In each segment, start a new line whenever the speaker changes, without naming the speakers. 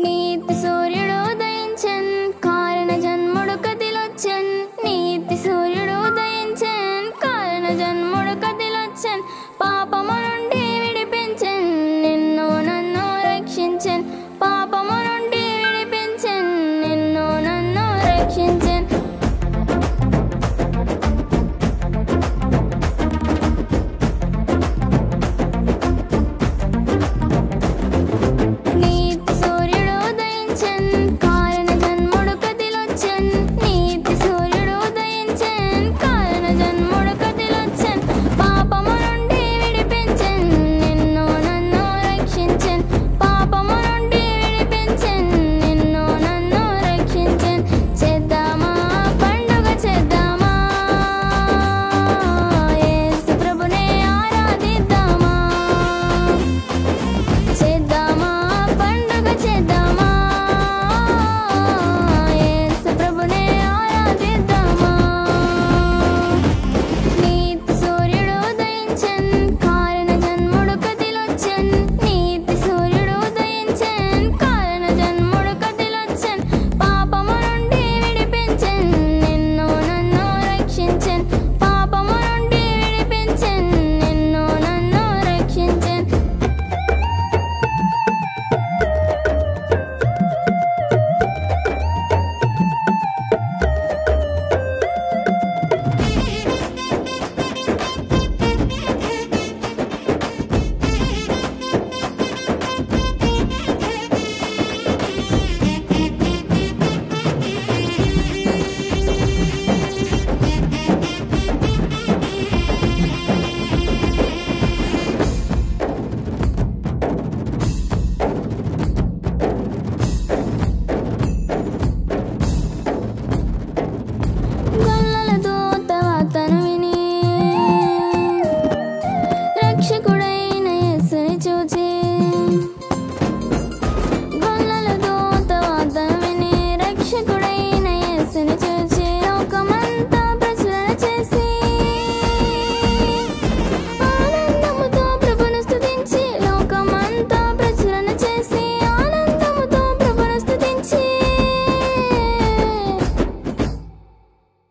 నీతి సూర్యుడు ఉదయించెన్ కారణ జన్ముడు కదిలొచ్చెన్ నీతి సూర్యుడు ఉదయించెన్ కారణ జన్ముడు కదిలొచ్చెన్ పాపము నుండి విడిపించెన్ నిన్ను నన్ను రక్షించెన్ పాపము నుండి విడిపించెన్ నిన్ను నన్ను రక్షించెన్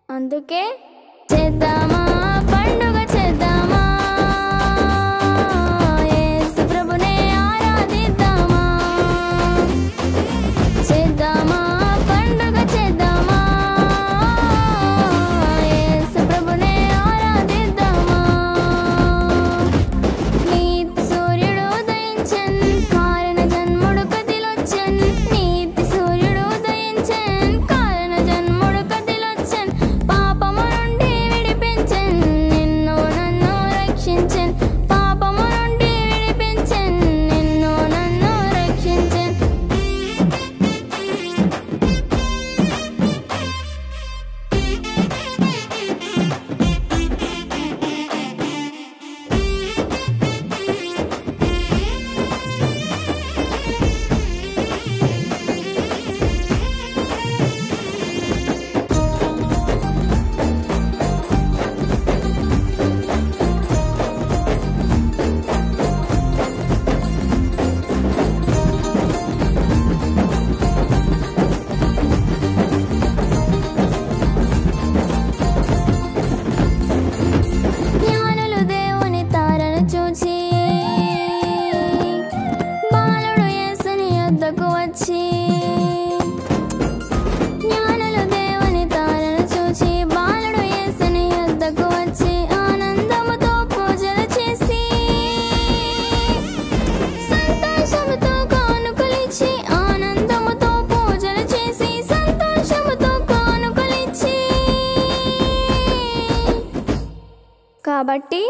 అందుకే చేద్దామా పండుగ చేద్దామా యేసు ప్రభునే ఆరాధిద్దామా చేద్దామా పండుగ చేద్దామా యేసు ప్రభునే ఆరాధిద్దామా నీతి సూర్యుడు ఉదయించెన్ కారణ జన్ముడు కదిలొచ్చెన్ నీతి సూర్యుడు ఉదయించెన్ కారణ జన్ముడు కదిలొచ్చెన్ పాపము నుండి విడిపించెన్ నిన్ను నన్ను రక్షించెన్ పాపము నుండి విడిపించెన్ నిన్ను నన్ను రక్షించెన్ జ్ఞానులు దేవుని తారను చూచి బాలుడు యేసుని యొద్దకు వచ్చి జ్ఞానులు దేవుని తారను చూచి బాలుడు యేసుని యొద్దకు వచ్చి ఆనందముతో పూజలు చేసి సంతోషముతో కానుకలిచ్చి ఆనందముతో పూజలు చేసి సంతోషముతో కానుకలిచ్చి కాబట్టి